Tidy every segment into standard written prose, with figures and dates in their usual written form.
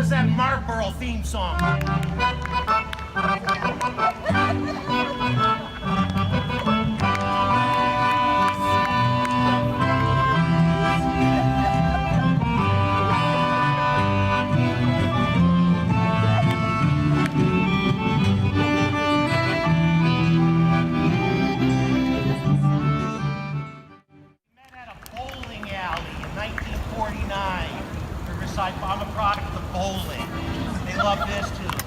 was that Marlboro theme song. I'm a product of bowling. They love this too.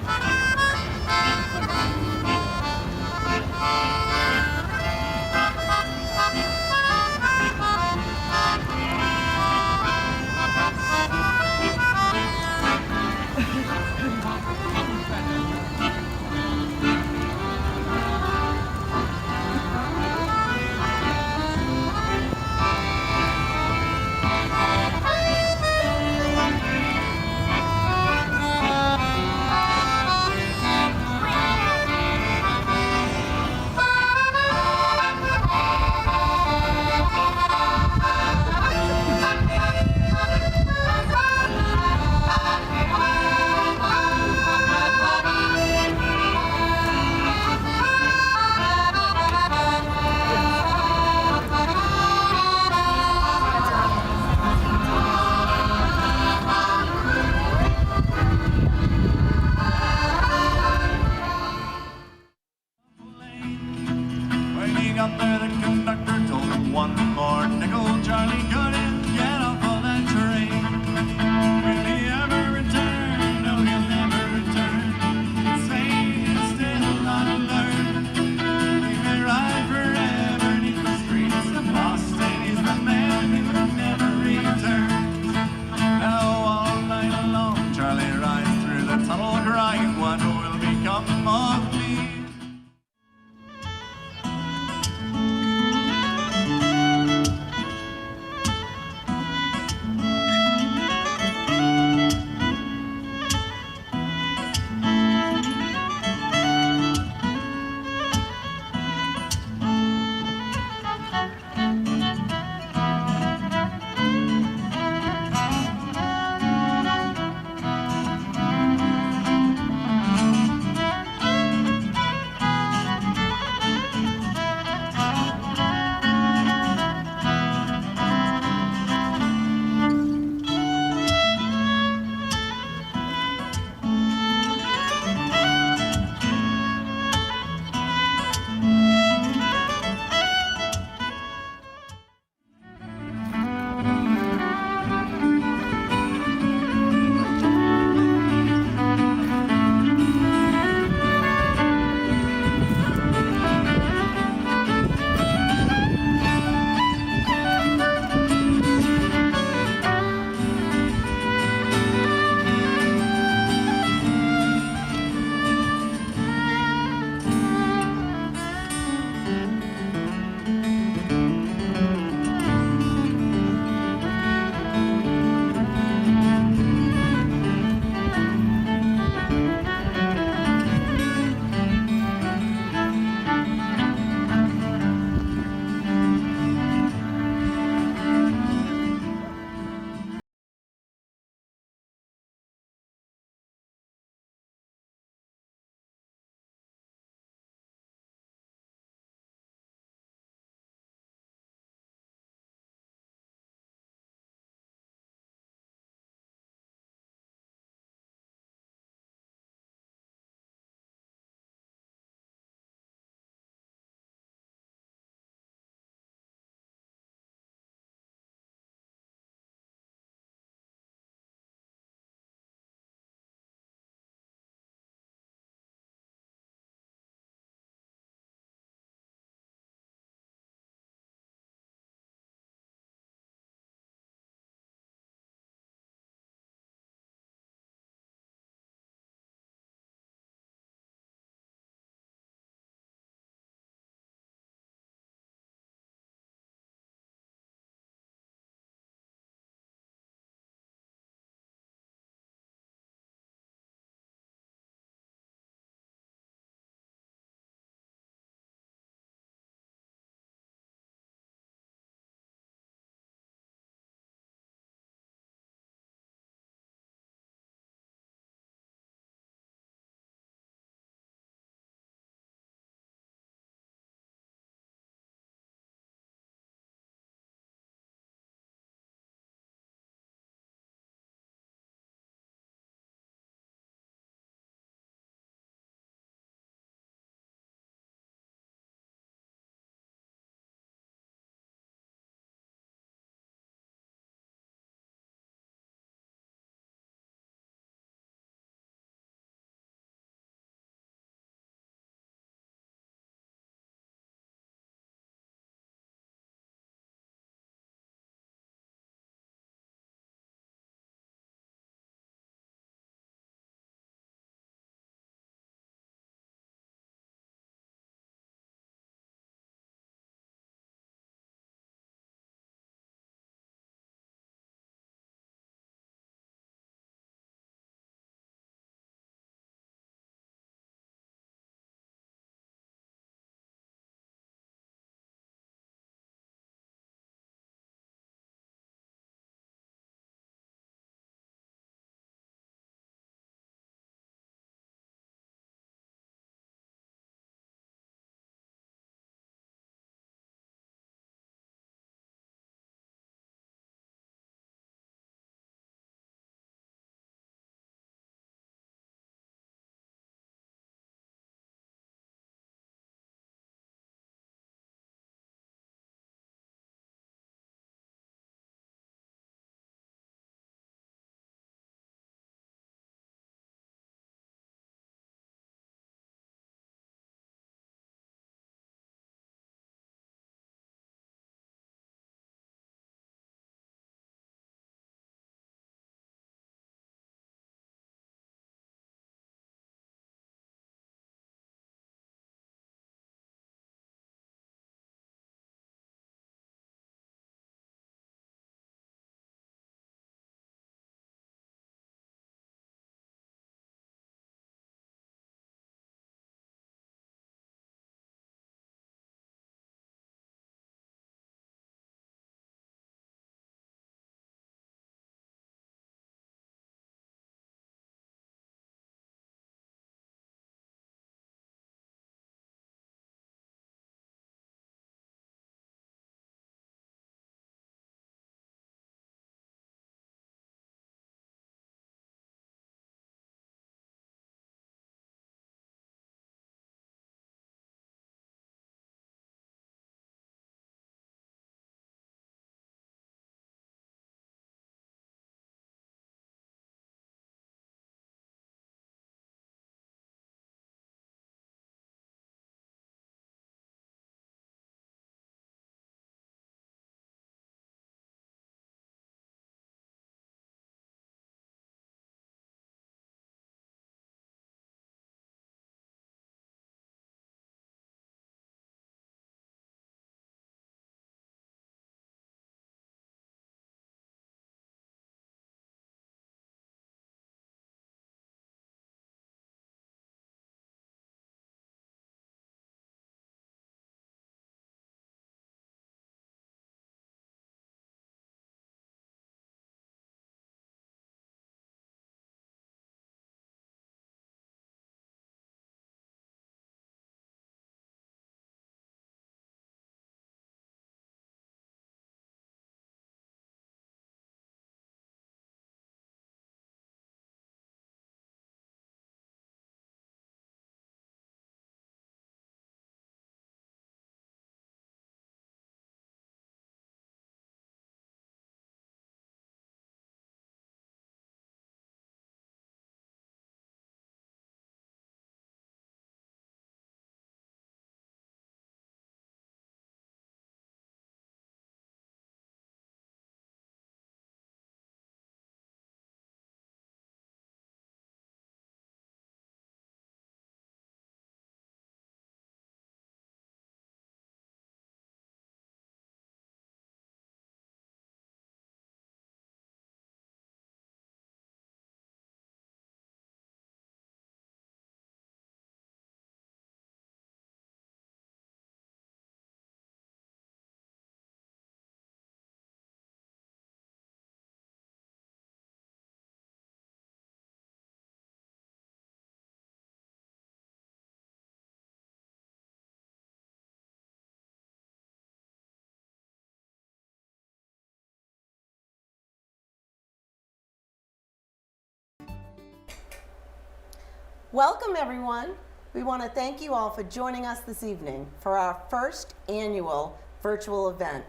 Welcome, everyone. We want to thank you all for joining us this evening for our first annual virtual event,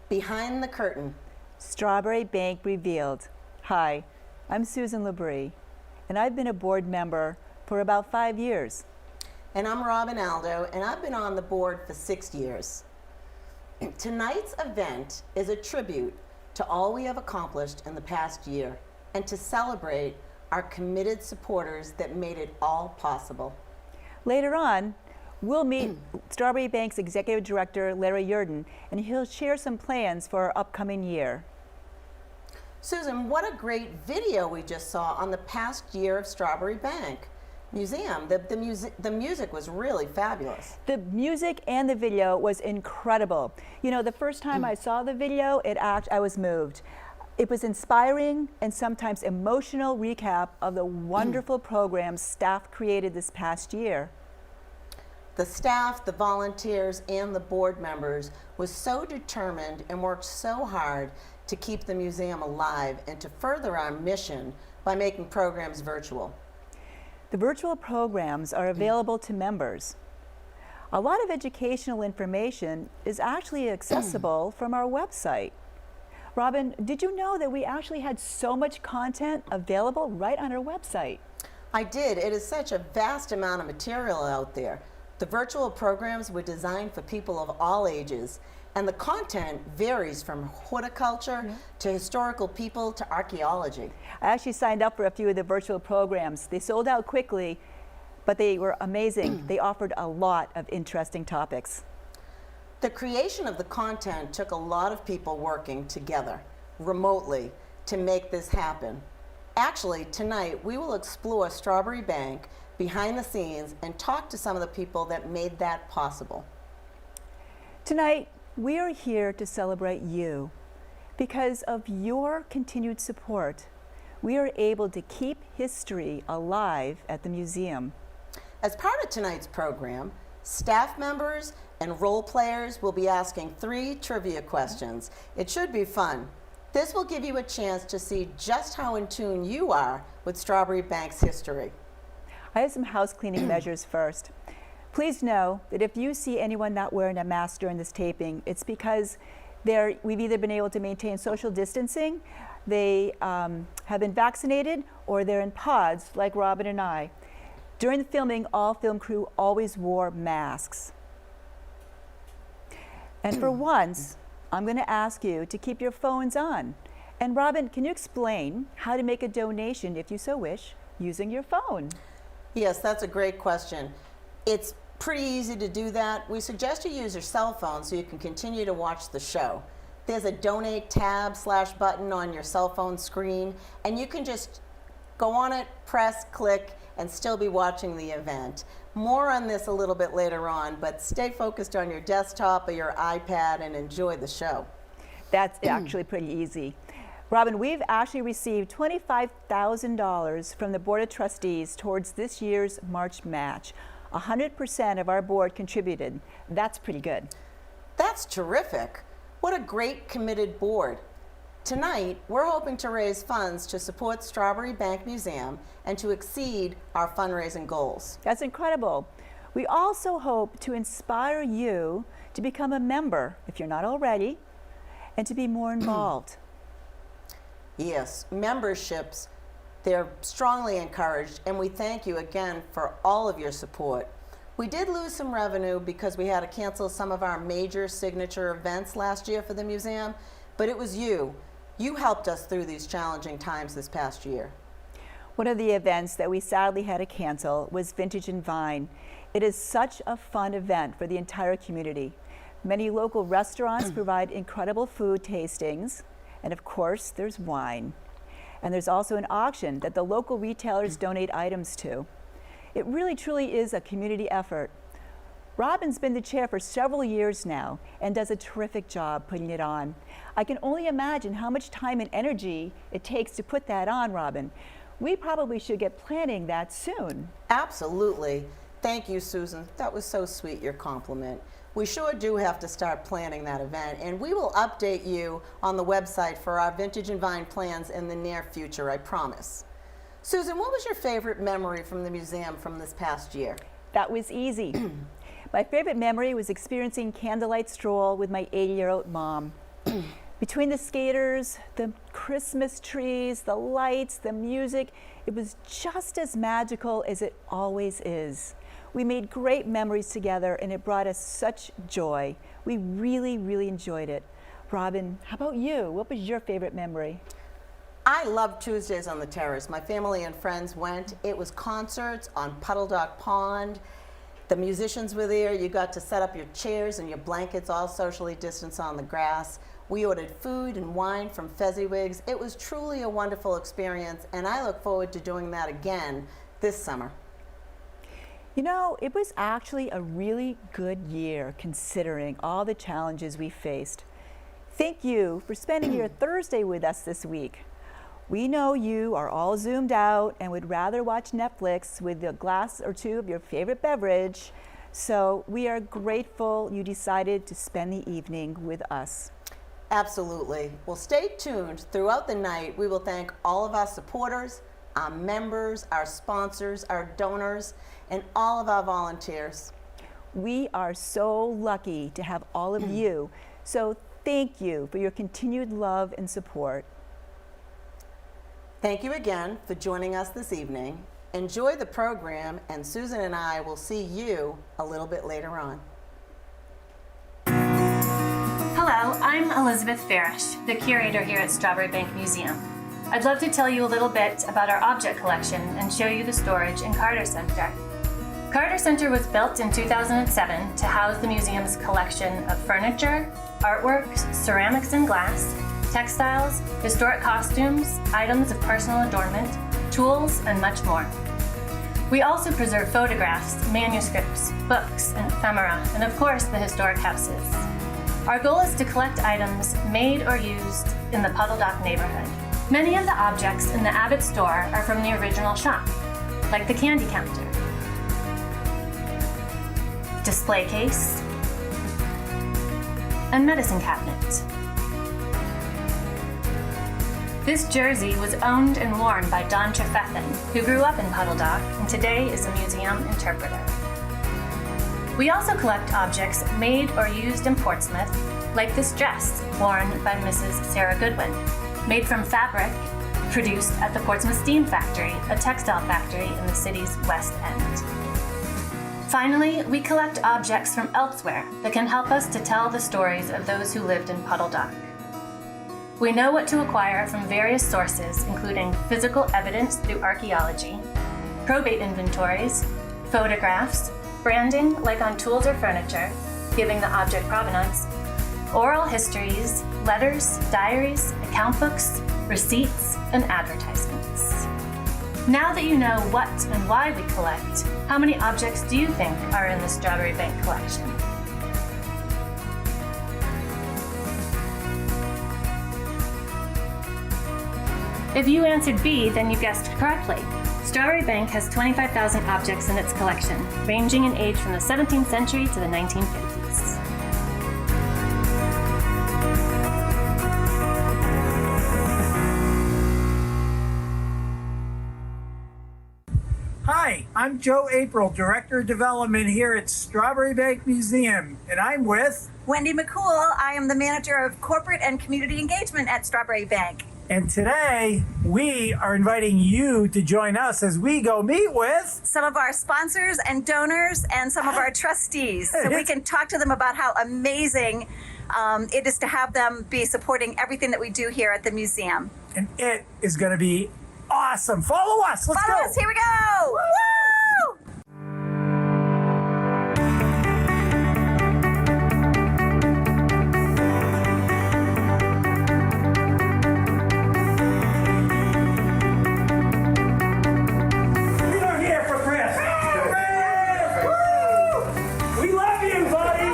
Behind the Curtain. Strawbery Bank Revealed. Hi, I'm Susan Labrie, and I've been a board member for about 5 years. And I'm Robin Aldo, and I've been on the board for 6 years. Tonight's event is a tribute to all we have accomplished in the past year and to celebrate our committed supporters that made it all possible. Later on, we'll meet Strawbery Bank's Executive Director, Larry Yurden, and he'll share some plans for our upcoming year. Susan, what a great video we just saw on the past year of Strawbery Bank Museum. The music was really fabulous. The music and the video was incredible. You know, the first time I saw the video, I was moved. It was inspiring and sometimes emotional recap of the wonderful programs staff created this past year. The staff, the volunteers, and the board members was so determined and worked so hard to keep the museum alive and to further our mission by making programs virtual. The virtual programs are available to members. A lot of educational information is actually accessible from our website. Robin, did you know that we actually had so much content available right on our website? I did. It is such a vast amount of material out there. The virtual programs were designed for people of all ages, and the content varies from horticulture to historical people to archaeology. I actually signed up for a few of the virtual programs. They sold out quickly, but they were amazing. They offered a lot of interesting topics. The creation of the content took a lot of people working together, remotely, to make this happen. Actually, tonight we will explore Strawbery Bank behind the scenes and talk to some of the people that made that possible. Tonight, we are here to celebrate you. Because of your continued support, we are able to keep history alive at the museum. As part of tonight's program, staff members and role players will be asking 3 trivia questions. It should be fun. This will give you a chance to see just how in tune you are with Strawbery Bank's history. I have some house cleaning measures first. Please know that if you see anyone not wearing a mask during this taping, it's because we've either been able to maintain social distancing, they have been vaccinated, or they're in pods like Robin and I. During the filming, all film crew always wore masks. And for once, I'm going to ask you to keep your phones on. And Robin, can you explain how to make a donation, if you so wish, using your phone? Yes, that's a great question. It's pretty easy to do that. We suggest you use your cell phone so you can continue to watch the show. There's a donate tab / button on your cell phone screen, and you can just go on it, press, click, and still be watching the event. More on this a little bit later on, but stay focused on your desktop or your iPad and enjoy the show. That's actually pretty easy. Robin, we've actually received $25,000 from the Board of Trustees towards this year's March match. 100% of our board contributed. That's pretty good. That's terrific. What a great committed board. Tonight, we're hoping to raise funds to support Strawbery Bank Museum and to exceed our fundraising goals. That's incredible. We also hope to inspire you to become a member, if you're not already, and to be more involved. Yes, memberships, they're strongly encouraged, and we thank you again for all of your support. We did lose some revenue because we had to cancel some of our major signature events last year for the museum, but it was you. You helped us through these challenging times this past year. One of the events that we sadly had to cancel was Vintage and Vine. It is such a fun event for the entire community. Many local restaurants provide incredible food tastings, and of course, there's wine. And there's also an auction that the local retailers donate items to. It really truly is a community effort. Robin's been the chair for several years now and does a terrific job putting it on. I can only imagine how much time and energy it takes to put that on, Robin. We probably should get planning that soon. Absolutely. Thank you, Susan. That was so sweet, your compliment. We sure do have to start planning that event, and we will update you on the website for our Vintage and Vine plans in the near future, I promise. Susan, what was your favorite memory from the museum from this past year? That was easy. My favorite memory was experiencing candlelight stroll with my 80-year-old mom. Between the skaters, the Christmas trees, the lights, the music, it was just as magical as it always is. We made great memories together and it brought us such joy. We really, really enjoyed it. Robin, how about you? What was your favorite memory? I loved Tuesdays on the Terrace. My family and friends went. It was concerts on Puddle Duck Pond. The musicians were there. You got to set up your chairs and your blankets all socially distanced on the grass. We ordered food and wine from Fezziwigs. It was truly a wonderful experience, and I look forward to doing that again this summer. You know, it was actually a really good year considering all the challenges we faced. Thank you for spending your Thursday with us this week. We know you are all zoomed out and would rather watch Netflix with a glass or two of your favorite beverage, so we are grateful you decided to spend the evening with us. Absolutely. Well, stay tuned. Throughout the night, we will thank all of our supporters, our members, our sponsors, our donors, and all of our volunteers. We are so lucky to have all of you, so thank you for your continued love and support. Thank you again for joining us this evening. Enjoy the program, and Susan and I will see you a little bit later on. Hello, I'm Elizabeth Farish, the curator here at Strawbery Banke Museum. I'd love to tell you a little bit about our object collection and show you the storage in Carter Center. Carter Center was built in 2007 to house the museum's collection of furniture, artworks, ceramics and glass, textiles, historic costumes, items of personal adornment, tools, and much more. We also preserve photographs, manuscripts, books, and ephemera, and of course the historic houses. Our goal is to collect items made or used in the Puddle Dock neighborhood. Many of the objects in the Abbott store are from the original shop, like the candy counter, display case, and medicine cabinet. This jersey was owned and worn by Don Trefethen, who grew up in Puddle Dock and today is a museum interpreter. We also collect objects made or used in Portsmouth, like this dress worn by Mrs. Sarah Goodwin, made from fabric produced at the Portsmouth Steam Factory, a textile factory in the city's West End. Finally, we collect objects from elsewhere that can help us to tell the stories of those who lived in Puddle Dock. We know what to acquire from various sources, including physical evidence through archaeology, probate inventories, photographs, branding like on tools or furniture, giving the object provenance, oral histories, letters, diaries, account books, receipts, and advertisements. Now that you know what and why we collect, how many objects do you think are in the Strawbery Banke collection? If you answered B, then you guessed correctly. Strawbery Banke has 25,000 objects in its collection, ranging in age from the 17th century to the 1950s. Hi, I'm Joe April, Director of Development here at Strawbery Banke Museum, and I'm with Wendy McCool. I am the Manager of Corporate and Community Engagement at Strawbery Banke. And today, we are inviting you to join us as we go meet with Some of our sponsors and donors and some of our trustees. So we can talk to them about how amazing it is to have them be supporting everything that we do here at the museum. and it is going to be awesome. Follow us. Let's Follow go. us. Here we go. Woo! We are here for Chris. Chris! Woo! We love you, buddy.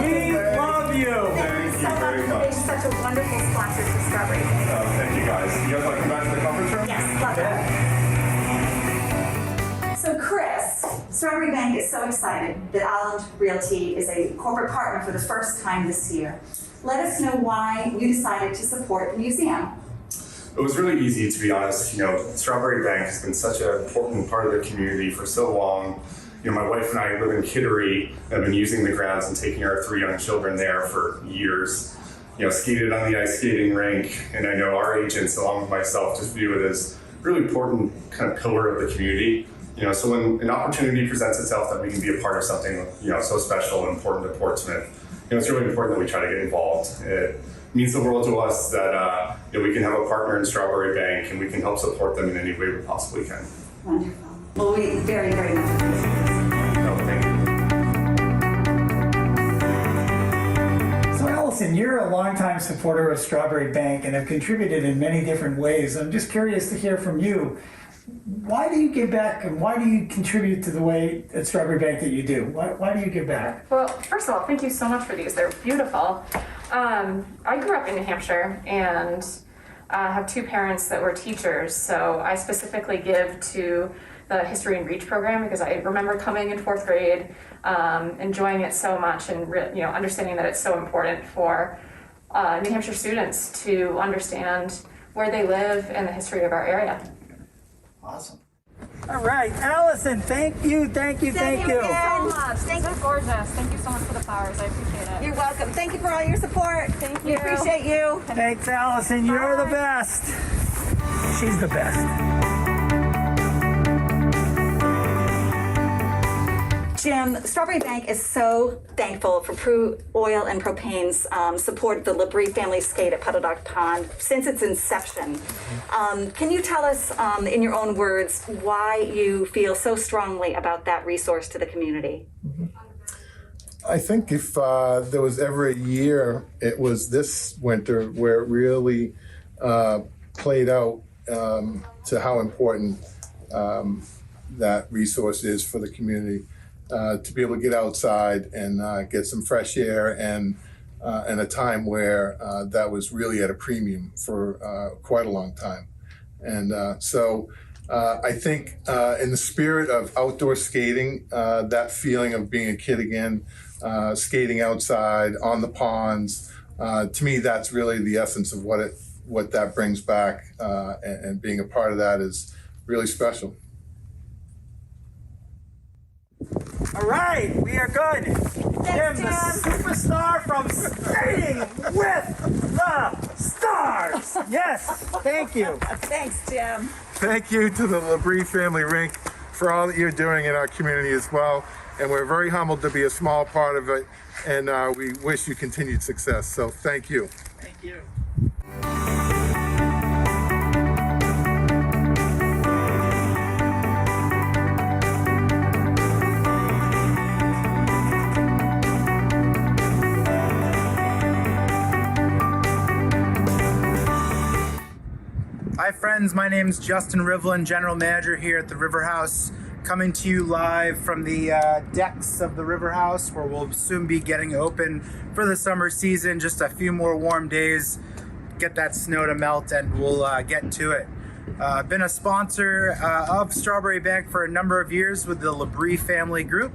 We love you. Thank you very much. Such a wonderful sponsor to Strawbery. Thank you guys. You guys want to come back to the conference room? Yes, love it. So Chris, Strawbery Banke is so excited that Island Realty is a corporate partner for the first time this year. Let us know why you decided to support the museum. it was really easy, to be honest. Strawbery Bank has been such an important part of the community for so long. My wife and I live in Kittery, have been using the grounds and taking our 3 young children there for years. Skated on the ice skating rink, and I know our agents, along with myself, just view it as a really important kind of pillar of the community. So when an opportunity presents itself that we can be a part of something, so special and important to Portsmouth, it's really important that we try to get involved. It means the world to us that we can have a partner in Strawbery Bank and we can help support them in any way we possibly can. Wonderful. Well, we very, very much appreciate it. No, thank you. So Allison, you're a longtime supporter of Strawbery Bank and have contributed in many different ways. I'm just curious to hear from you. Why do you give back and why do you contribute to the way at Strawbery Bank that you do? Why do you give back? Well, first of all, thank you so much for these. They're beautiful. I grew up in New Hampshire and have 2 parents that were teachers, so I specifically give to the History and Reach program because I remember coming in 4th grade, enjoying it so much and understanding that it's so important for New Hampshire students to understand where they live and the history of our area. Awesome. All right, Allison, thank you. Thank you so much. These are gorgeous. Thank you so much for the flowers. I appreciate it. You're welcome. Thank you for all your support. Thank We you. appreciate you. Thanks, Allison. You're the best. She's the best. Jim, Strawbery Bank is so thankful for Prue Oil and Propane's support of the Labrie family skate at Puddle Duck Pond since its inception. Can you tell us, in your own words, why you feel so strongly about that resource to the community? I think if there was ever a year, it was this winter where it really played out to how important that resource is for the community. To be able to get outside and get some fresh air and a time where that was really at a premium for quite a long time. And so I think in the spirit of outdoor skating, that feeling of being a kid again, skating outside on the ponds, to me, that's really the essence of what that brings back, and being a part of that is really special. All right, we are good. Jim, the superstar from Skating with the Stars. Yes, thank you. Thanks, Jim. Thank you to the Labrie family rink for all that you're doing in our community as well. And we're very humbled to be a small part of it. And we wish you continued success. So thank you. Thank you. Hi friends, my name is Justin Rivlin, General Manager here at the River House, coming to you live from the decks of the River House, where we'll soon be getting open for the summer season. Just a few more warm days, get that snow to melt, and we'll get to it. Been a sponsor of Strawbery Bank for a number of years with the Labrie family group,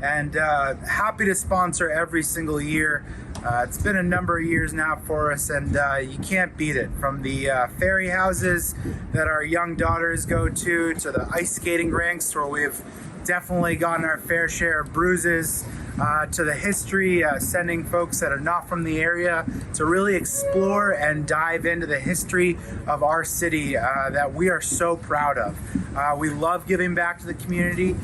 and happy to sponsor every single year. It's been a number of years now for us, and you can't beat it. From the ferry houses that our young daughters go to the ice skating rinks where we've definitely gotten our fair share of bruises, to the history, sending folks that are not from the area to really explore and dive into the history of our city that we are so proud of. We love giving back to the community.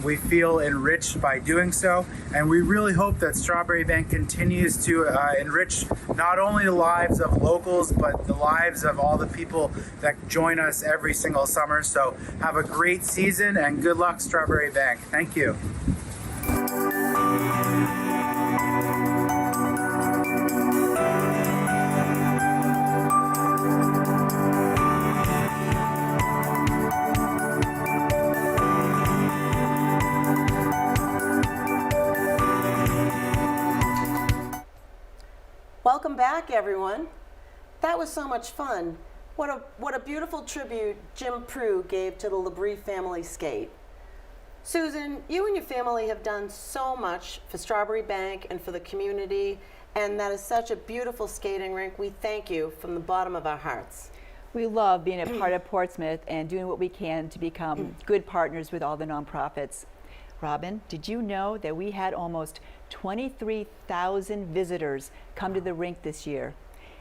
We feel enriched by doing so, and we really hope that Strawbery Bank continues to enrich not only the lives of locals, but the lives of all the people that join us every single summer. So have a great season and good luck, Strawbery Bank. Thank you. Welcome back, everyone. That was so much fun. What a beautiful tribute Jim Prue gave to the Labrie family skate. Susan, you and your family have done so much for Strawbery Bank and for the community, and that is such a beautiful skating rink. We thank you from the bottom of our hearts. We love being a part of Portsmouth and doing what we can to become good partners with all the nonprofits. Robin, did you know that we had almost 23,000 visitors come to the rink this year?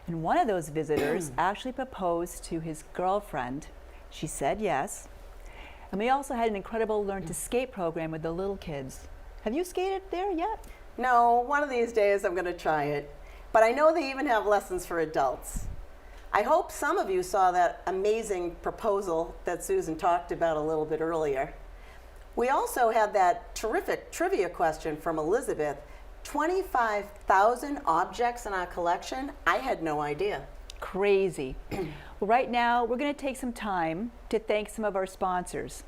And one of those visitors actually proposed to his girlfriend. She said yes. And we also had an incredible Learn to Skate program with the little kids. Have you skated there yet? No, one of these days I'm going to try it. But I know they even have lessons for adults. I hope some of you saw that amazing proposal that Susan talked about a little bit earlier. We also had that terrific trivia question from Elizabeth. 25,000 objects in our collection? I had no idea. Crazy. Well, right now, we're going to take some time to thank some of our sponsors.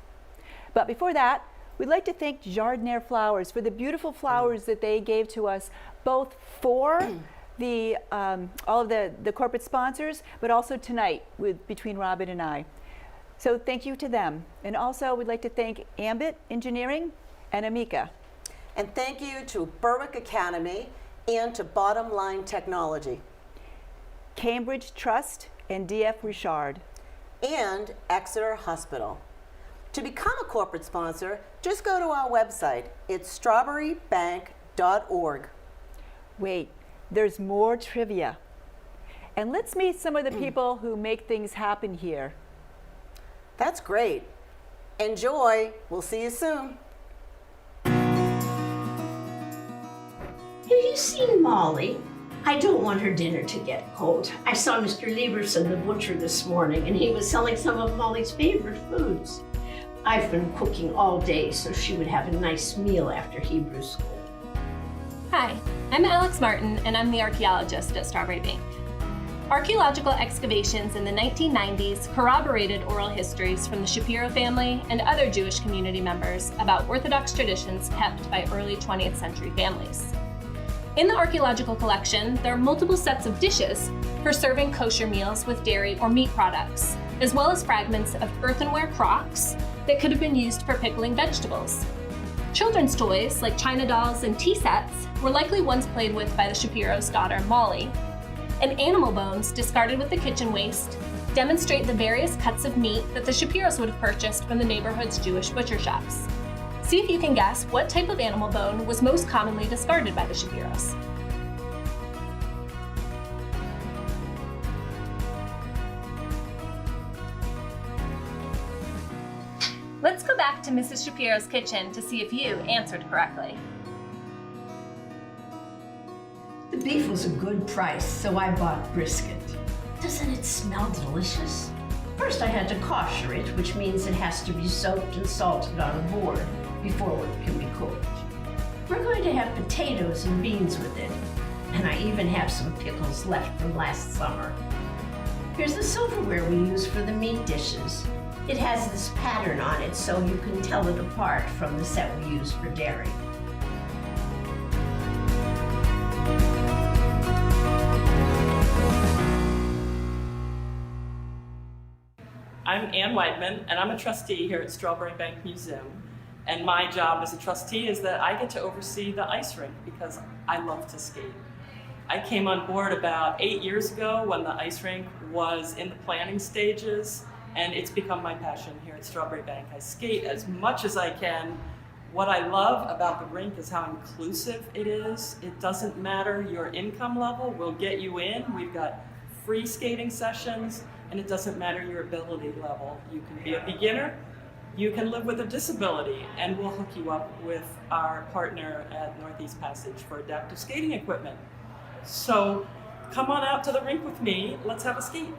But before that, we'd like to thank Jardiniere Flowers for the beautiful flowers that they gave to us, both for the all of the corporate sponsors, but also tonight between Robin and I. So thank you to them. And also, we'd like to thank Ambit Engineering and Amica. And thank you to Berwick Academy and to Bottom Line Technology. Cambridge Trust and DF Richard. And Exeter Hospital. To become a corporate sponsor, just go to our website. It's strawberrybank.org. Wait, there's more trivia. And let's meet some of the people who make things happen here. That's great. Enjoy. We'll see you soon. Have you seen Molly? I don't want her dinner to get cold. I saw Mr. Lieberson, the butcher, this morning, and he was selling some of Molly's favorite foods. I've been cooking all day so she would have a nice meal after Hebrew school. Hi, I'm Alex Martin, and I'm the archaeologist at Strawbery Bank. Archaeological excavations in the 1990s corroborated oral histories from the Shapiro family and other Jewish community members about Orthodox traditions kept by early 20th century families. In the archaeological collection, there are multiple sets of dishes for serving kosher meals with dairy or meat products, as well as fragments of earthenware crocks that could have been used for pickling vegetables. Children's toys, like china dolls and tea sets, were likely once played with by the Shapiro's daughter, Molly. And animal bones discarded with the kitchen waste demonstrate the various cuts of meat that the Shapiros would have purchased from the neighborhood's Jewish butcher shops. See if you can guess what type of animal bone was most commonly discarded by the Shapiros. Let's go back to Mrs. Shapiro's kitchen to see if you answered correctly. The beef was a good price, so I bought brisket. Doesn't it smell delicious? First I had to kosher it, which means it has to be soaked and salted on a board before it can be cooked. We're going to have potatoes and beans with it, and I even have some pickles left from last summer. Here's the silverware we use for the meat dishes. It has this pattern on it so you can tell it apart from the set we use for dairy. I'm Ann Weidman, and I'm a trustee here at Strawbery Bank Museum. And my job as a trustee is that I get to oversee the ice rink because I love to skate. I came on board about 8 years ago when the ice rink was in the planning stages, and it's become my passion here at Strawbery Bank. I skate as much as I can. What I love about the rink is how inclusive it is. It doesn't matter your income level, we'll get you in. We've got free skating sessions, and it doesn't matter your ability level. You can be a beginner, you can live with a disability, and we'll hook you up with our partner at Northeast Passage for adaptive skating equipment. So come on out to the rink with me, let's have a skate.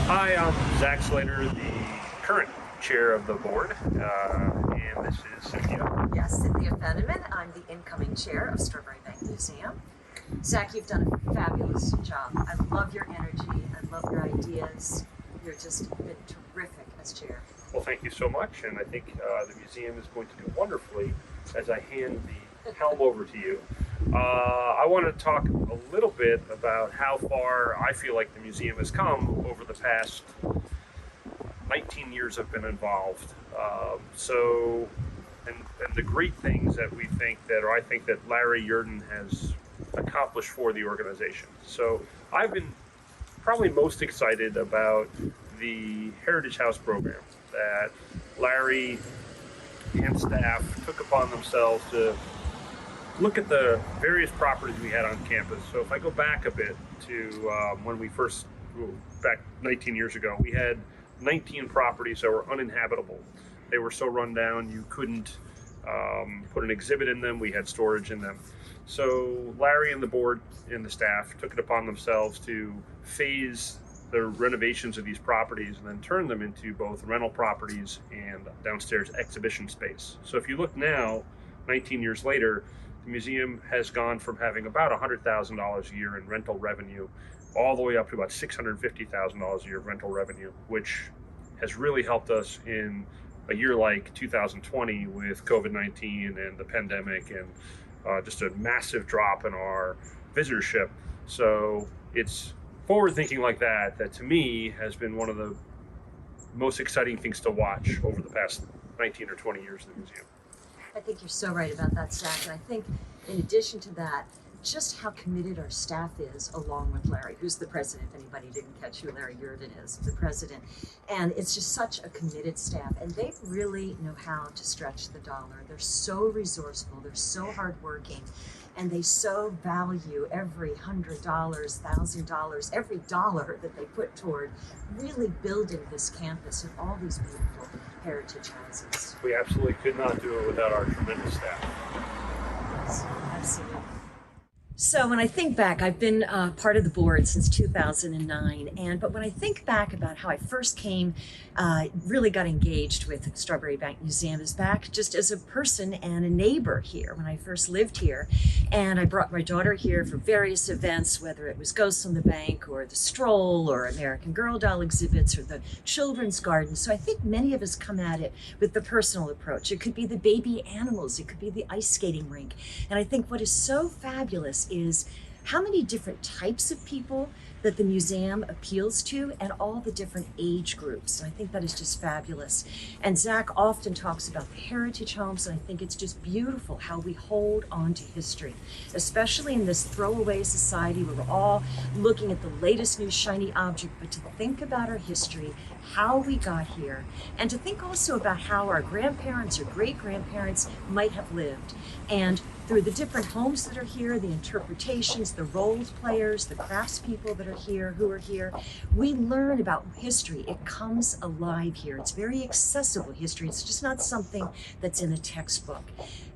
Hi, I'm Zach Slater, the current chair of the board, and this is Cynthia. Yes, Cynthia Fenneman. I'm the incoming chair of Strawbery Bank Museum. Zach, you've done a fabulous job. I love your energy. I love your ideas. You're just been terrific as chair. Well, thank you so much, and I think the museum is going to do wonderfully as I hand the helm over to you. I want to talk a little bit about how far I feel like the museum has come over the past 19 years I've been involved. And the great things that we think that, or I think that Larry Yurden has accomplished for the organization. So I've been probably most excited about the Heritage House program that Larry and staff took upon themselves to look at the various properties we had on campus. So if I go back a bit to when we first, back 19 years ago, we had 19 properties that were uninhabitable. They were so run down you couldn't put an exhibit in them. We had storage in them. So Larry and the board and the staff took it upon themselves to phase the renovations of these properties and then turn them into both rental properties and downstairs exhibition space. So if you look now, 19 years later, the museum has gone from having about $100,000 a year in rental revenue all the way up to about $650,000 a year of rental revenue, which has really helped us in a year like 2020 with COVID-19 and the pandemic and just a massive drop in our visitorship. So it's forward thinking like that to me has been one of the most exciting things to watch over the past 19 or 20 years in the museum. I think you're so right about that, Zach. And I think in addition to that, just how committed our staff is, along with Larry, who's the president. If anybody didn't catch who Larry Yurden is, the president. And it's just such a committed staff. And they really know how to stretch the dollar. They're so resourceful. They're so hardworking. And they so value every $100, $1,000, every dollar that they put toward really building this campus and all these beautiful heritage houses. We absolutely could not do it without our tremendous staff. Absolutely. So when I think back, I've been part of the board since 2009, but when I think back about how I first came, really got engaged with Strawbery Banke Museum is back just as a person and a neighbor here when I first lived here. And I brought my daughter here for various events, whether it was Ghosts on the Bank or the Stroll or American Girl doll exhibits or the Children's Garden. So I think many of us come at it with the personal approach. It could be the baby animals, it could be the ice skating rink. And I think what is so fabulous is how many different types of people that the museum appeals to and all the different age groups. And I think that is just fabulous. And Zach often talks about the heritage homes, and I think it's just beautiful how we hold on to history, especially in this throwaway society where we're all looking at the latest new shiny object, but to think about our history, how we got here, and to think also about how our grandparents or great-grandparents might have lived. And through the different homes that are here, the interpretations, the role players, the craftspeople that are here, who are here, we learn about history. It comes alive here. It's very accessible history. It's just not something that's in a textbook.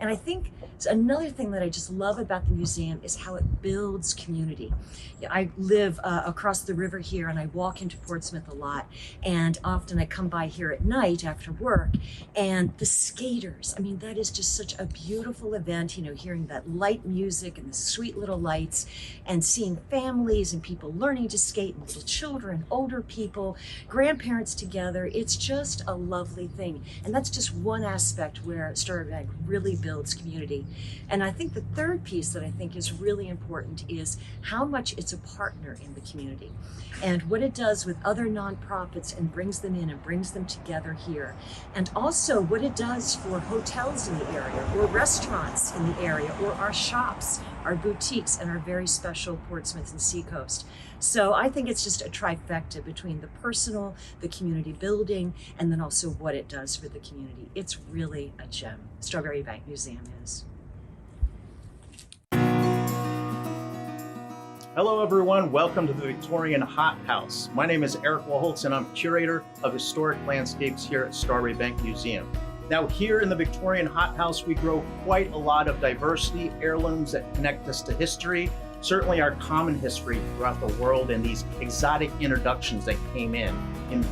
And I think another thing that I just love about the museum is how it builds community. I live across the river here and I walk into Portsmouth a lot, and often I come by here at night after work, and the skaters, I mean, that is just such a beautiful event, you know, hearing that light music and the sweet little lights and seeing families and people learning to skate, and little children, older people, grandparents together. It's just a lovely thing. And that's just one aspect where Strawbery Banke really builds community. And I think the third piece that I think is really important is how much it's a partner in the community and what it does with other nonprofits and brings them in and brings them together here. And also what it does for hotels in the area or restaurants in the area or our shops, our boutiques, and our very special Portsmouth and Seacoast. So I think it's just a trifecta between the personal, the community building, and then also what it does for the community. It's really a gem. Strawbery Banke Museum is. Hello everyone, welcome to the Victorian Hot House. My name is Eric Waholtz and I'm curator of historic landscapes here at Strawbery Banke Museum. Now here in the Victorian Hot House, we grow quite a lot of diversity, heirlooms that connect us to history, certainly our common history throughout the world and these exotic introductions that came in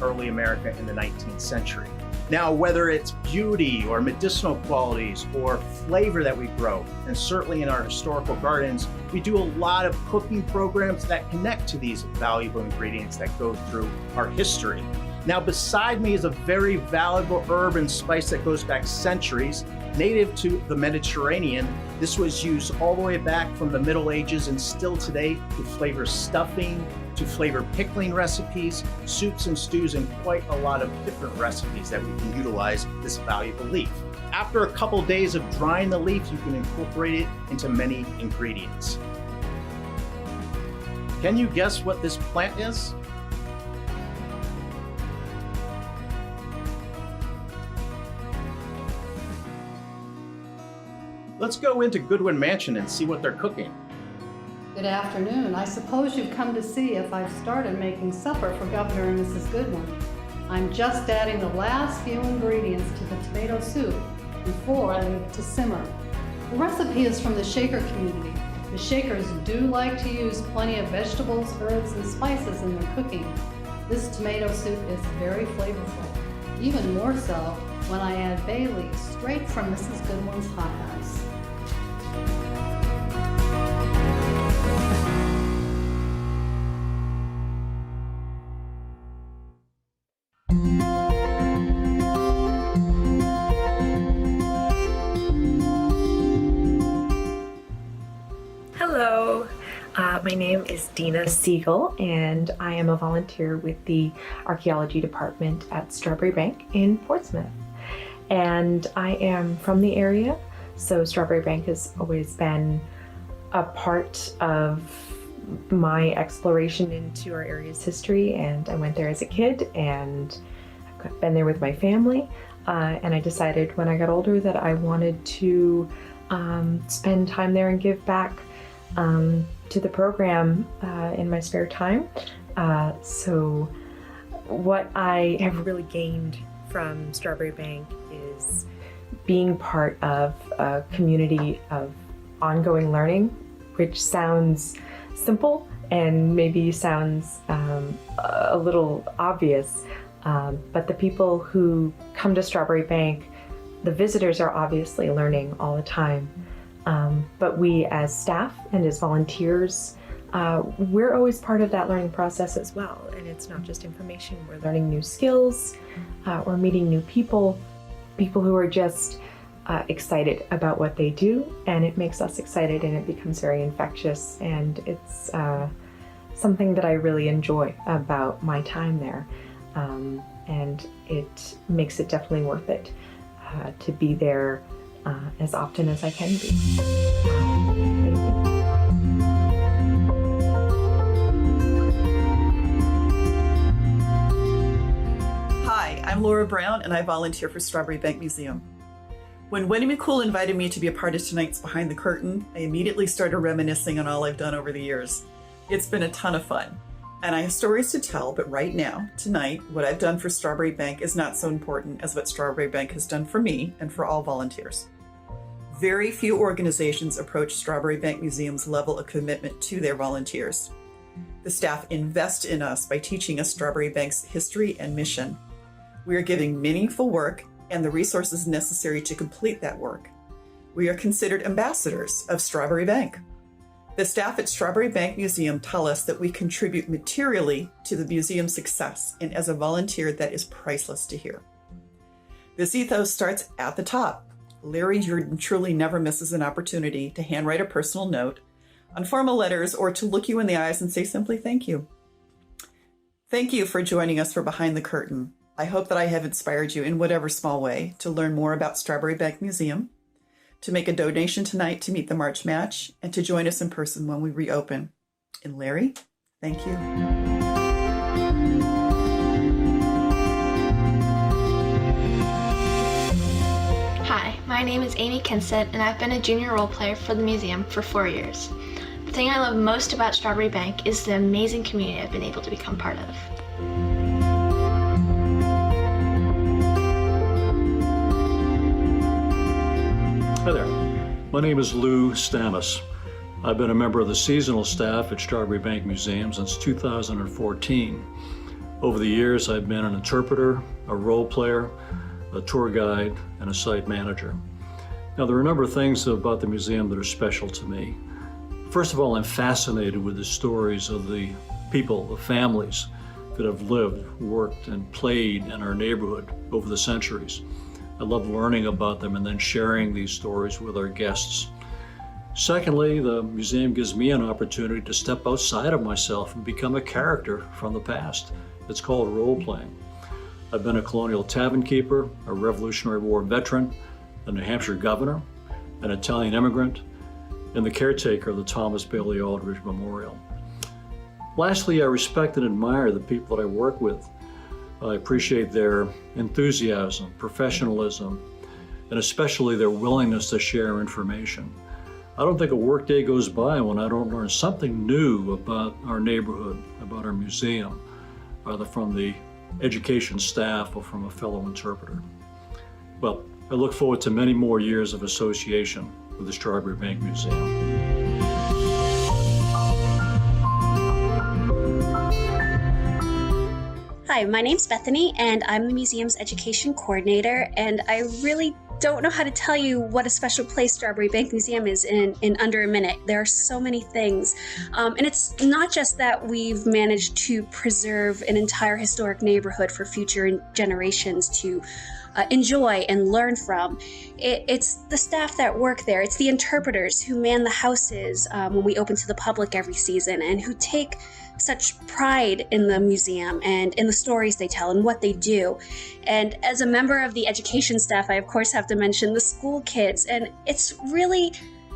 early America in the 19th century. Now, whether it's beauty or medicinal qualities or flavor that we grow, and certainly in our historical gardens, we do a lot of cooking programs that connect to these valuable ingredients that go through our history. Now, beside me is a very valuable herb and spice that goes back centuries, native to the Mediterranean. This was used all the way back from the Middle Ages and still today to flavor stuffing, to flavor pickling recipes, soups and stews, and quite a lot of different recipes that we can utilize this valuable leaf. After a couple days of drying the leaf, you can incorporate it into many ingredients. Can you guess what this plant is? Let's go into Goodwin Mansion and see what they're cooking. Good afternoon. I suppose you've come to see if I've started making supper for Governor and Mrs. Goodwin. I'm just adding the last few ingredients to the tomato soup before I leave it to simmer. The recipe is from the Shaker community. The Shakers do like to use plenty of vegetables, herbs, and spices in their cooking. This tomato soup is very flavorful, even more so when I add bay leaves straight from Mrs. Goodwin's hothouse. Hello, my name is Dina Siegel, and I am a volunteer with the Archaeology Department at Strawbery Bank in Portsmouth. And I am from the area, so Strawbery Bank has always been a part of my exploration into our area's history, and I went there as a kid, and I've been there with my family, and I decided when I got older that I wanted to spend time there and give back to the program in my spare time. So what I have really gained from Strawbery Bank is being part of a community of ongoing learning, which sounds simple and maybe sounds a little obvious, but the people who come to Strawbery Bank, the visitors are obviously learning all the time. But we as staff and as volunteers, we're always part of that learning process as well. And it's not just information, we're learning new skills, we're meeting new people who are just excited about what they do, and it makes us excited and it becomes very infectious, and it's something that I really enjoy about my time there. And it makes it definitely worth it to be there as often as I can be. Thank you. Hi, I'm Laura Brown, and I volunteer for Strawbery Bank Museum. When Wendy McCool invited me to be a part of tonight's Behind the Curtain, I immediately started reminiscing on all I've done over the years. It's been a ton of fun, and I have stories to tell, but right now, tonight, what I've done for Strawbery Bank is not so important as what Strawbery Bank has done for me and for all volunteers. Very few organizations approach Strawbery Bank Museum's level of commitment to their volunteers. The staff invest in us by teaching us Strawbery Bank's history and mission. We are giving meaningful work and the resources necessary to complete that work. We are considered ambassadors of Strawbery Bank. The staff at Strawbery Bank Museum tell us that we contribute materially to the museum's success, and as a volunteer, that is priceless to hear. This ethos starts at the top. Larry Jordan truly never misses an opportunity to handwrite a personal note, on formal letters, or to look you in the eyes and say simply thank you. Thank you for joining us for Behind the Curtain. I hope that I have inspired you in whatever small way to learn more about Strawbery Bank Museum, to make a donation tonight to meet the March Match, and to join us in person when we reopen. And Larry, thank you. Hi, my name is Amy Kinsett, and I've been a junior role player for the museum for 4 years. The thing I love most about Strawbery Bank is the amazing community I've been able to become part of. Hi there. My name is Lou Stamus. I've been a member of the seasonal staff at Strawbery Bank Museum since 2014. Over the years, I've been an interpreter, a role player, a tour guide, and a site manager. Now, there are a number of things about the museum that are special to me. First of all, I'm fascinated with the stories of the people, the families that have lived, worked, and played in our neighborhood over the centuries. I love learning about them and then sharing these stories with our guests. Secondly, the museum gives me an opportunity to step outside of myself and become a character from the past. It's called role-playing. I've been a colonial tavern keeper, a Revolutionary War veteran, a New Hampshire governor, an Italian immigrant, and the caretaker of the Thomas Bailey Aldrich Memorial. Lastly, I respect and admire the people that I work with. I appreciate their enthusiasm, professionalism, and especially their willingness to share information. I don't think a workday goes by when I don't learn something new about our neighborhood, about our museum, either from the education staff or from a fellow interpreter. Well, I look forward to many more years of association with the Strawbery Banke Museum. Hi, my name's Bethany, and I'm the museum's education coordinator, and I really don't know how to tell you what a special place Strawbery Banke Museum is in under a minute. There are so many things. And it's not just that we've managed to preserve an entire historic neighborhood for future generations to enjoy and learn from. It's the staff that work there. It's the interpreters who man the houses when we open to the public every season and who take such pride in the museum and in the stories they tell and what they do. And as a member of the education staff, I of course have to mention the school kids. And it's really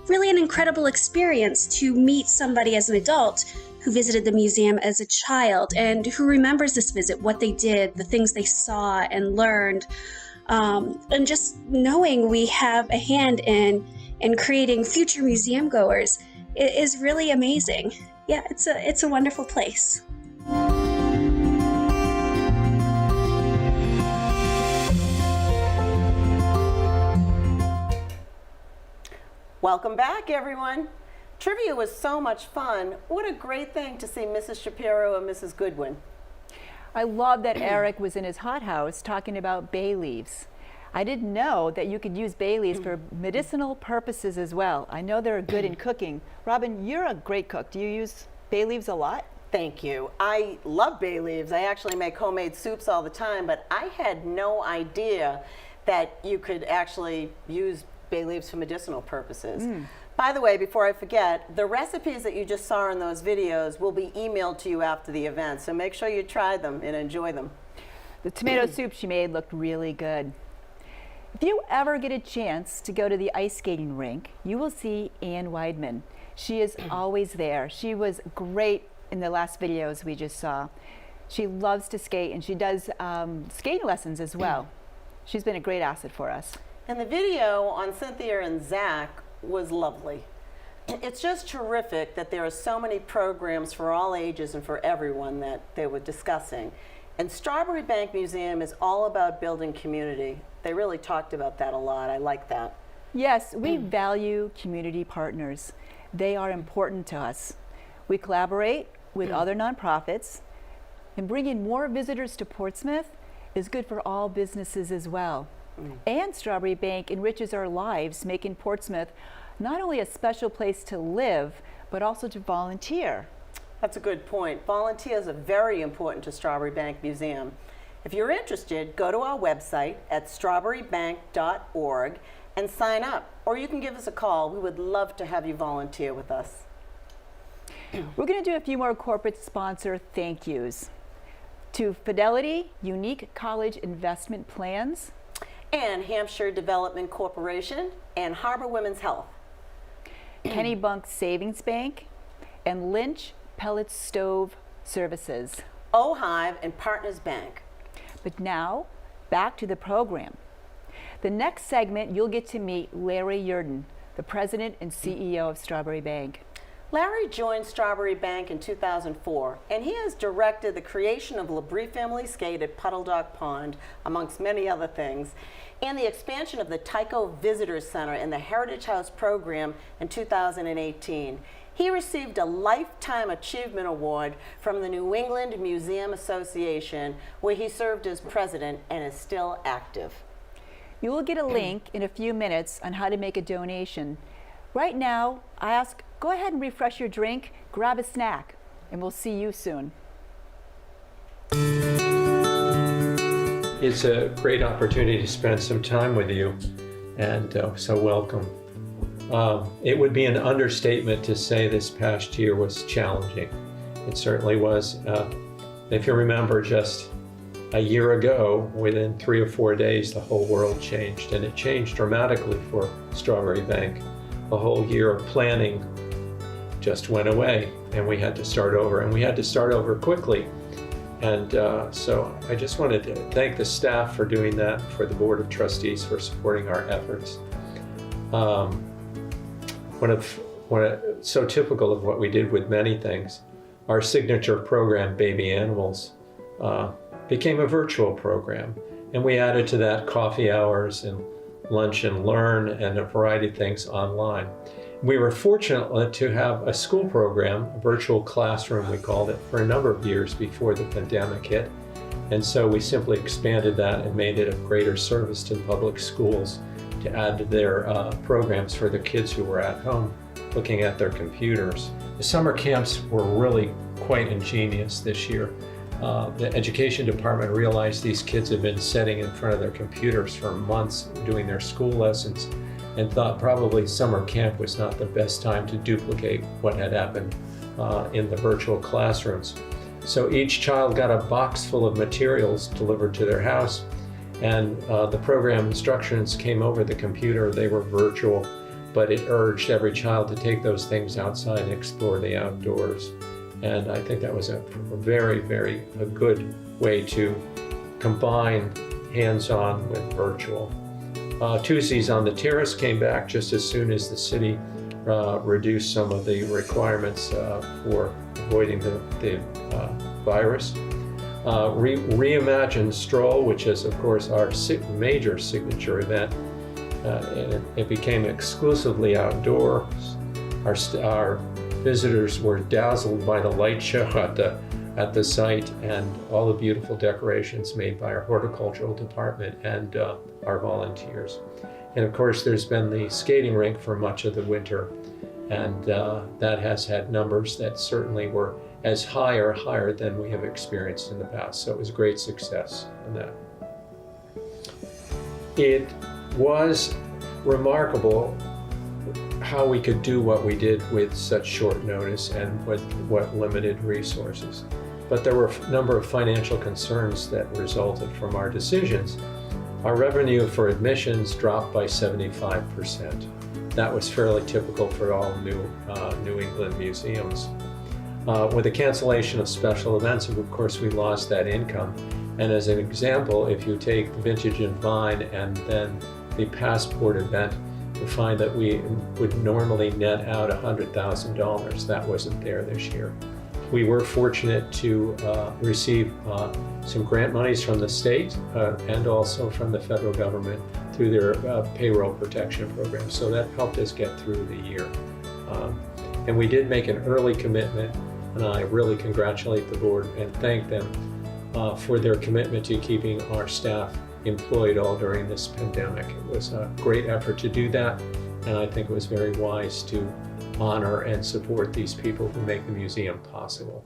an incredible experience to meet somebody as an adult who visited the museum as a child and who remembers this visit, what they did, the things they saw and learned. And just knowing we have a hand in creating future museum goers is really amazing. Yeah, it's a wonderful place. Welcome back, everyone. Trivia was so much fun. What a great thing to see Mrs. Shapiro and Mrs. Goodwin. I love that Eric was in his hothouse talking about bay leaves. I didn't know that you could use bay leaves for medicinal purposes as well. I know they're good in cooking. Robin, you're a great cook. Do you use bay leaves a lot? Thank you. I love bay leaves. I actually make homemade soups all the time, but I had no idea that you could actually use bay leaves for medicinal purposes. By the way, before I forget, the recipes that you just saw in those videos will be emailed to you after the event, so make sure you try them and enjoy them. The tomato soup she made looked really good. If you ever get a chance to go to the ice skating rink, you will see Ann Weidman. She is always there. She was great in the last videos we just saw. She loves to skate, and she does skating lessons as well. She's been a great asset for us. And the video on Cynthia and Zach was lovely. It's just terrific that there are so many programs for all ages and for everyone that they were discussing. And Strawbery Banke Museum is all about building community. They really talked about that a lot. I like that. Yes, we value community partners. They are important to us. We collaborate with other nonprofits, and bringing more visitors to Portsmouth is good for all businesses as well. And Strawbery Banke enriches our lives, making Portsmouth not only a special place to live, but also to volunteer. That's a good point. Volunteers are very important to Strawbery Banke Museum. If you're interested, go to our website at strawberybanke.org and sign up, or you can give us a call. We would love to have you volunteer with us. We're going to do a few more corporate sponsor thank yous. To Fidelity Unique College Investment Plans, and Hampshire Development Corporation, and Harbor Women's Health. Kenny Bunk Savings Bank, and Lynch Pellet Stove Services. Ohive and Partners Bank. But now, back to the program. The next segment, you'll get to meet Larry Yurden, the president and CEO of Strawbery Banke. Larry joined Strawbery Banke in 2004, and he has directed the creation of Labrie Family Skate at Puddle Dock Pond, amongst many other things, and the expansion of the Tyco Visitor Center and the Heritage House program in 2018. He received a Lifetime Achievement Award from the New England Museum Association, where he served as president and is still active. You will get a link in a few minutes on how to make a donation. Right now, I ask, go ahead and refresh your drink, grab a snack, and we'll see you soon. It's a great opportunity to spend some time with you, and so welcome. It would be an understatement to say this past year was challenging. It certainly was. If you remember, just a year ago, within 3 or 4 days, the whole world changed, and it changed dramatically for Strawbery Bank. A whole year of planning just went away, and we had to start over, and we had to start over quickly. And so I just wanted to thank the staff for doing that, for the Board of Trustees for supporting our efforts. So typical of what we did with many things, our signature program, Baby Animals, became a virtual program. And we added to that coffee hours and lunch and learn and a variety of things online. We were fortunate to have a school program, a virtual classroom we called it, for a number of years before the pandemic hit. And so we simply expanded that and made it of greater service to the public schools to add to their programs for the kids who were at home looking at their computers. The summer camps were really quite ingenious this year. The education department realized these kids had been sitting in front of their computers for months doing their school lessons, and thought probably summer camp was not the best time to duplicate what had happened in the virtual classrooms. So each child got a box full of materials delivered to their house, and the program instructions came over the computer. They were virtual, but it urged every child to take those things outside and explore the outdoors. And I think that was a very, very good way to combine hands-on with virtual. Tuesdays on the Terrace came back just as soon as the city reduced some of the requirements for avoiding the virus. Reimagine Stroll, which is of course our major signature event, and it became exclusively outdoors. Our visitors were dazzled by the light show at the site and all the beautiful decorations made by our horticultural department and our volunteers. And of course, there's been the skating rink for much of the winter, and that has had numbers that certainly were as high or higher than we have experienced in the past. So it was a great success in that. It was remarkable how we could do what we did with such short notice and with what limited resources. But there were a number of financial concerns that resulted from our decisions. Our revenue for admissions dropped by 75%. That was fairly typical for all New England museums. With the cancellation of special events, of course, we lost that income. And as an example, if you take Vintage and Vine and then the Passport event, you find that we would normally net out $100,000. That wasn't there this year. We were fortunate to receive some grant monies from the state and also from the federal government through their payroll protection program. So that helped us get through the year. And we did make an early commitment, and I really congratulate the board and thank them for their commitment to keeping our staff employed all during this pandemic. It was a great effort to do that, and I think it was very wise to honor and support these people who make the museum possible.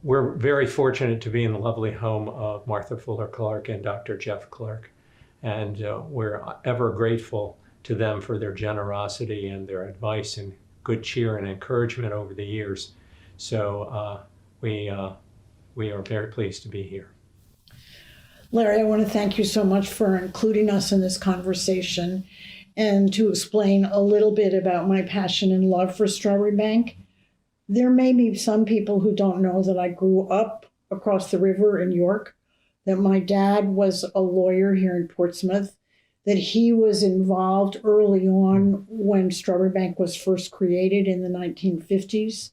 We're very fortunate to be in the lovely home of Martha Fuller Clark and Dr. Jeff Clark, and we're ever grateful to them for their generosity and their advice and good cheer and encouragement over the years. So we are very pleased to be here. Larry, I want to thank you so much for including us in this conversation and to explain a little bit about my passion and love for Strawbery Bank. There may be some people who don't know that I grew up across the river in York, that my dad was a lawyer here in Portsmouth, that he was involved early on when Strawbery Bank was first created in the 1950s.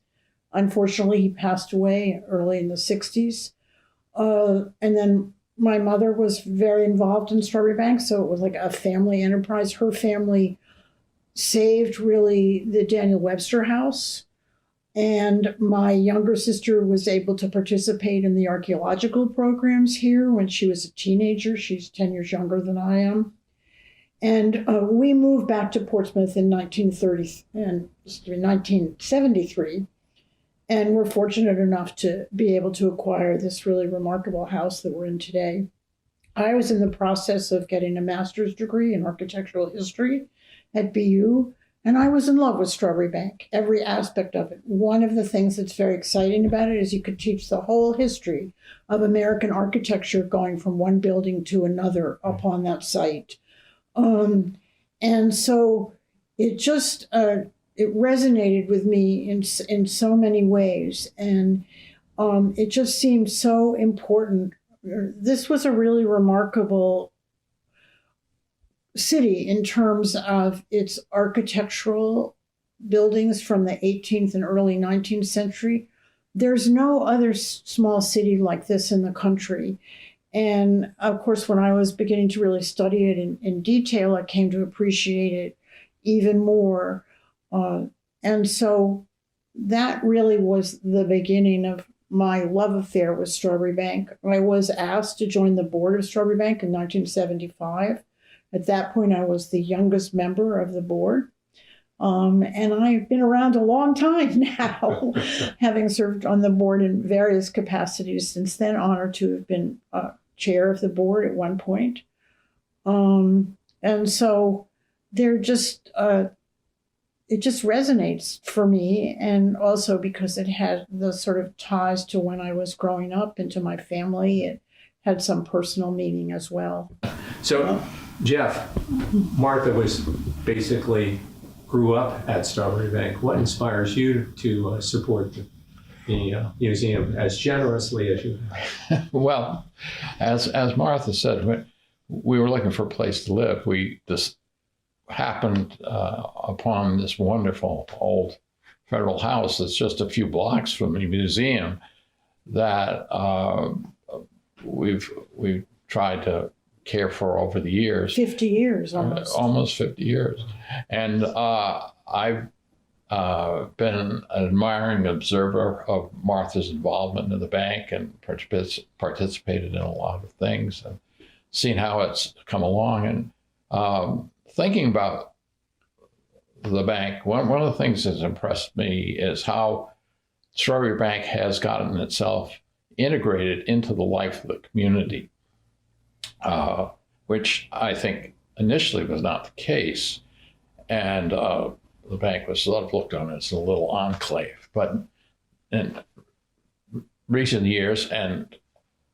Unfortunately, he passed away early in the 60s. And then my mother was very involved in Strawbery Bank, so it was like a family enterprise. Her family saved really the Daniel Webster House And my younger sister was able to participate in the archaeological programs here when she was a teenager. She's 10 years younger than I am. And we moved back to Portsmouth in 1973. And we're fortunate enough to be able to acquire this really remarkable house that we're in today. I was in the process of getting a master's degree in architectural history at BU. And I was in love with Strawbery Bank, every aspect of it. One of the things that's very exciting about it is you could teach the whole history of American architecture going from one building to another upon that site. And so it just, it resonated with me in so many ways. And it just seemed so important. This was a really remarkable city in terms of its architectural buildings from the 18th and early 19th century. There's no other small city like this in the country. And of course, when I was beginning to really study it in detail, I came to appreciate it even more. And so that really was the beginning of my love affair with Strawbery Bank. I was asked to join the board of Strawbery Bank in 1975. At that point, I was the youngest member of the board. And I've been around a long time now, having served on the board in various capacities since then. Honored to have been chair of the board at one point. And so they're just, it just resonates for me. And also because it had the sort of ties to when I was growing up and to my family, it had some personal meaning as well. So, Jeff, Martha was basically grew up at Strawbery Bank. What inspires you to support the museum as generously as you have? Well, as Martha said, we were looking for a place to live. We just happened upon this wonderful old federal house that's just a few blocks from the museum that we've tried to care for over the years. 50 years almost. Almost 50 years. And I've been an admiring observer of Martha's involvement in the bank and participated in a lot of things and seen how it's come along. And thinking about the bank, one of the things that's impressed me is how Strawbery Bank has gotten itself integrated into the life of the community. Which I think initially was not the case. And the bank was sort of looked on as a little enclave. But in recent years, and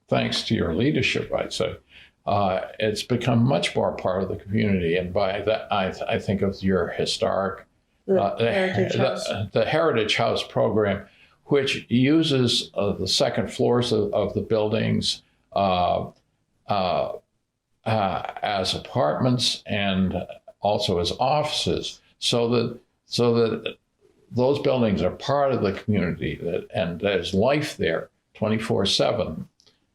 thanks to your leadership, I'd say, it's become much more part of the community. And by that, I think of your historic, the Heritage House program, which uses the second floors of the buildings as apartments and also as offices, so that those buildings are part of the community, and there's life there 24/7.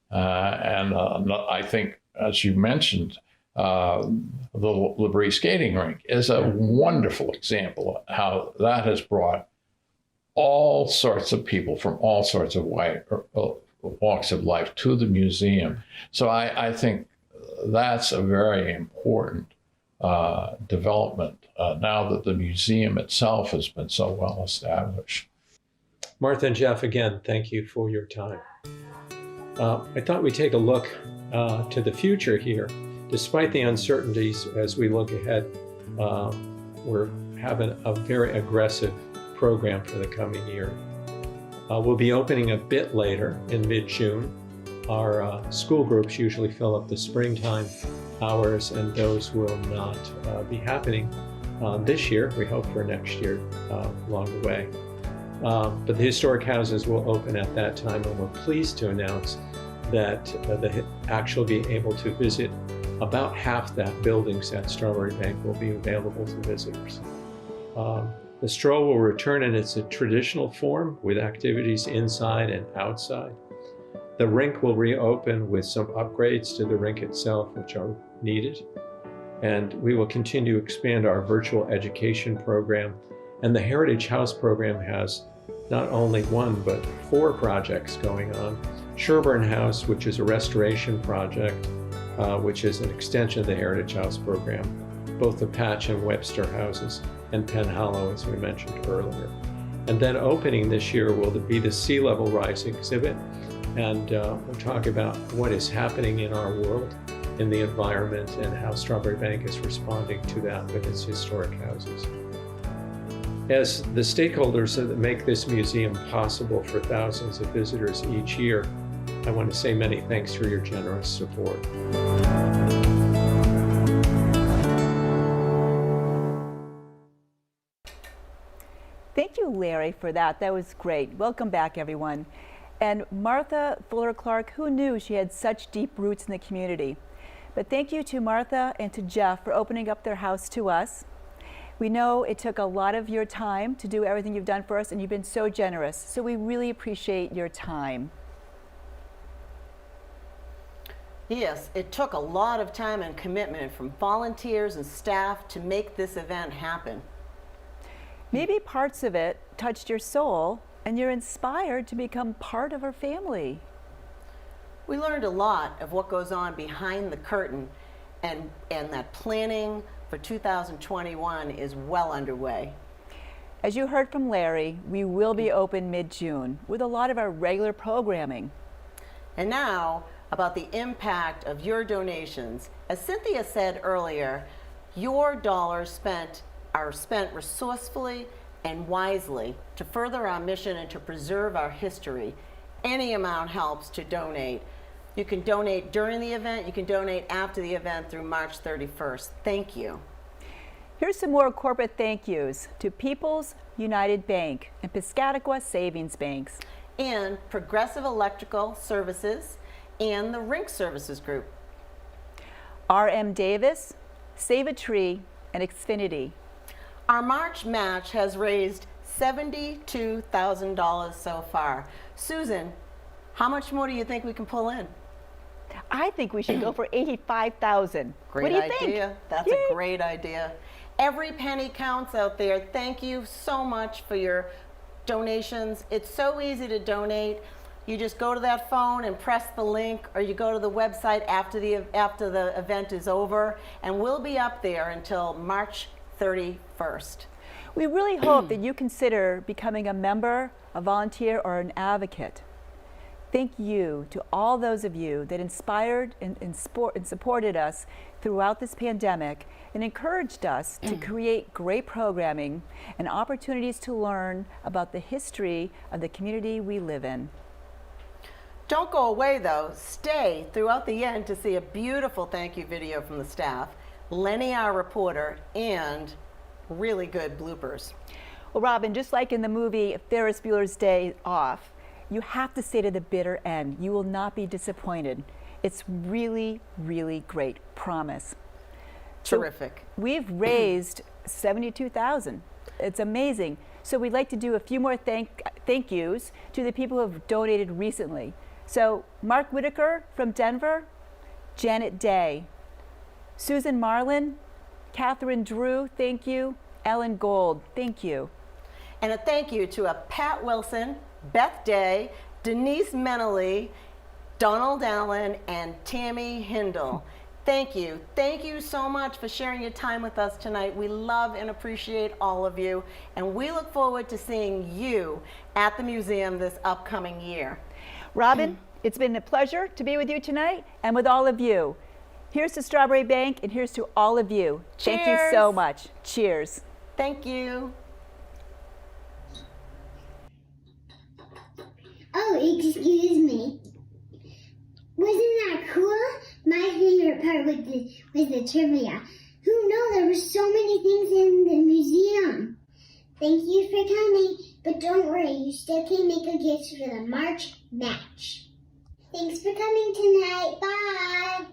And I think, as you mentioned, the Labrie skating rink is a wonderful example of how that has brought all sorts of people from all sorts of walks of life to the museum. So I think that's a very important development now that the museum itself has been so well established. Martha and Jeff, again, thank you for your time. I thought we'd take a look to the future here. Despite the uncertainties as we look ahead, we're having a very aggressive program for the coming year. We'll be opening a bit later in mid-June. Our school groups usually fill up the springtime hours, and those will not be happening this year. We hope for next year along the way. But the historic houses will open at that time, and we're pleased to announce that the actual be able to visit about half that buildings at Strawbery Bank will be available to visitors. The stroll will return in its traditional form with activities inside and outside. The rink will reopen with some upgrades to the rink itself, which are needed. And we will continue to expand our virtual education program. And the Heritage House program has not only one, but 4 projects going on. Sherburne House, which is a restoration project, which is an extension of the Heritage House program, both the Patch and Webster houses, and Penn Hollow, as we mentioned earlier. And then opening this year will be the Sea Level Rise exhibit, and we'll talk about what is happening in our world, in the environment, and how Strawbery Banke is responding to that with its historic houses. As the stakeholders that make this museum possible for thousands of visitors each year, I want to say many thanks for your generous support. Thank you, Larry, for that. That was great. Welcome back, everyone. And Martha Fuller Clark, who knew she had such deep roots in the community? But thank you to Martha and to Jeff for opening up their house to us. We know it took a lot of your time to do everything you've done for us, and you've been so generous. So we really appreciate your time. Yes, it took a lot of time and commitment from volunteers and staff to make this event happen. Maybe parts of it touched your soul and you're inspired to become part of our family. We learned a lot of what goes on behind the curtain, and that planning for 2021 is well underway. As you heard from Larry, we will be open mid-June with a lot of our regular programming. And now, about the impact of your donations. As Cynthia said earlier, your dollars are spent resourcefully and wisely to further our mission and to preserve our history. Any amount helps to donate. You can donate during the event, you can donate after the event through March 31st. Thank you. Here's some more corporate thank yous to People's United Bank and Piscataqua Savings Banks. And Progressive Electrical Services and the Rink Services Group. R.M. Davis, Save a Tree, and Xfinity. Our March match has raised $72,000 so far. Susan, how much more do you think we can pull in? I think we should go for $85,000. Great what do you idea. think? That's Yay. a great idea. Every penny counts out there. Thank you so much for your donations. It's so easy to donate. You just go to that phone and press the link, or you go to the website after the event is over, and we'll be up there until March 31st. We really hope that you consider becoming a member, a volunteer, or an advocate. Thank you to all those of you that inspired and supported us throughout this pandemic and encouraged us to create great programming and opportunities to learn about the history of the community we live in. Don't go away though. Stay throughout the end to see a beautiful thank you video from the staff, Lenny, our reporter, and really good bloopers. Well, Robin, just like in the movie Ferris Bueller's Day Off, you have to stay to the bitter end. You will not be disappointed. It's really, really great. Promise. Terrific. So we've raised $72,000. It's amazing. So we'd like to do a few more thank yous to the people who have donated recently. So Mark Whitaker from Denver, Janet Day, Susan Marlin, Catherine Drew, thank you, Ellen Gold, thank you. And a thank you to Pat Wilson, Beth Day, Denise Menely, Donald Allen, and Tammy Hindle. Thank you. Thank you so much for sharing your time with us tonight. We love and appreciate all of you, and we look forward to seeing you at the museum this upcoming year. Robin, it's been a pleasure to be with you tonight and with all of you. Here's to Strawbery Banke, and here's to all of you. Cheers. Thank you so much. Cheers. Thank you. Oh, excuse me. Wasn't that cool? My favorite part was the trivia. Who knew there were so many things in the museum? Thank you for coming, but don't worry, you still can make a gift for the March match. Thanks for coming tonight. Bye.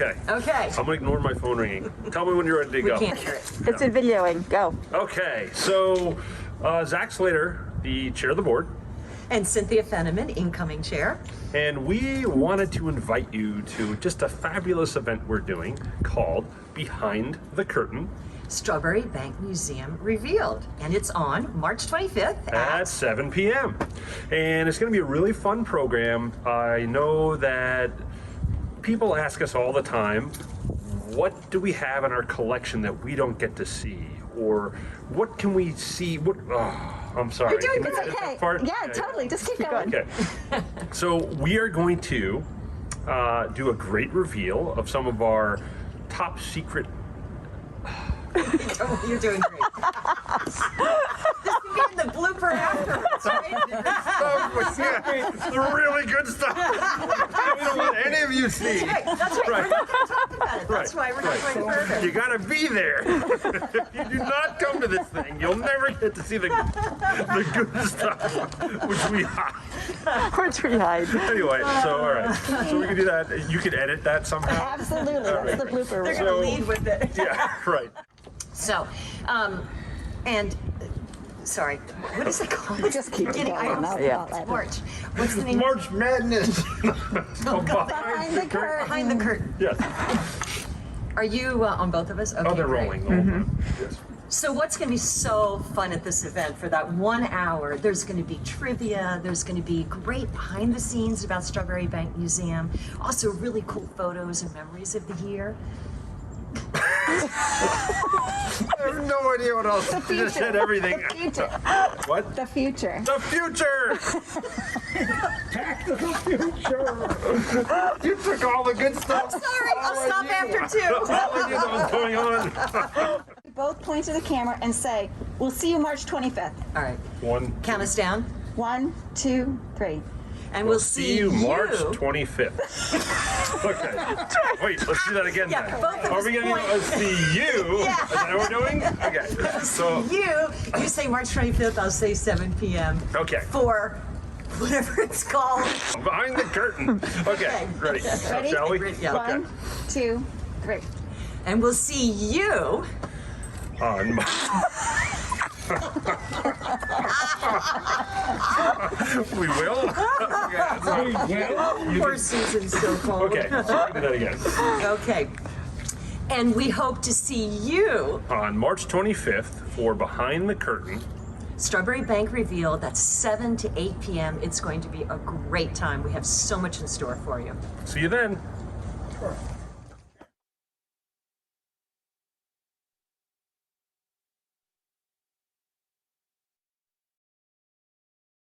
Okay. Okay. I'm gonna ignore my phone ringing. Tell me when you're ready to We go. can't hear it. It's in videoing. Go. Okay, so Zach Slater, the chair of the board, And Cynthia Fenneman, incoming chair. and we wanted to invite you to just a fabulous event we're doing called Behind the Curtain Strawberry Bank Museum Revealed. And it's on March 25th at 7 p.m. And it's going to be a really fun program. I know that people ask us all the time, what do we have in our collection that we don't get to see? Or what can we see? I'm sorry. You're doing Can you great. edit that Hey, part? yeah, totally. Just keep going. Okay. So we are going to do a great reveal of some of our top secret. You're doing great. This can be in the blooper afterwards, right? The really good stuff. We don't want any of you to see. That's right. That's right. We're not going to talk about it. That's why we're not going further. You gotta be there. If you do not come to this thing, you'll never get to see the good stuff, which we hide. Which we hide. Anyway, so all right, so we can do that. You can edit that somehow. Absolutely. All That's the right. blooper They're reel. going to lead with it. Yeah, right. So, and sorry, what is it called? Just keep Getting going. items. Yeah. March. What's the name? March Madness. Oh, God. Behind the curtain. Behind the curtain. Yes. Are you on both of us? Okay, Oh, they're great. rolling. Yes. So what's going to be so fun at this event for that 1 hour? There's going to be trivia. There's going to be great behind the scenes about Strawberry Bank Museum. Also really cool photos and memories of the year. I have no idea what else. The You just future. said everything. The future. What? The future. The future! Back to the future! You took all the good stuff. Sorry, I'll stop after All 2. I knew that was going on. Both point to the camera and say, "We'll see you March 25th." All right. One. Count us down. 1, 2, 3. And we'll see you March 25th. Okay. Wait, let's do that again Yeah, then. both of Are us we going point. to see you? Yeah. Is that what we're doing? Okay. So, You say March 25th, I'll say 7 p.m. okay. for whatever it's called. Behind the curtain. Okay, ready. Ready? Shall we? Yeah. Okay. 1, 2, 3. And we'll see you On we will? Okay. Poor Susan's so cold. Okay, so we do that again. Okay. And we hope to see you On March 25th for Behind the Curtain. Strawberry Bank Revealed. That's 7 to 8 p.m. It's going to be a great time. We have so much in store for you. See you then.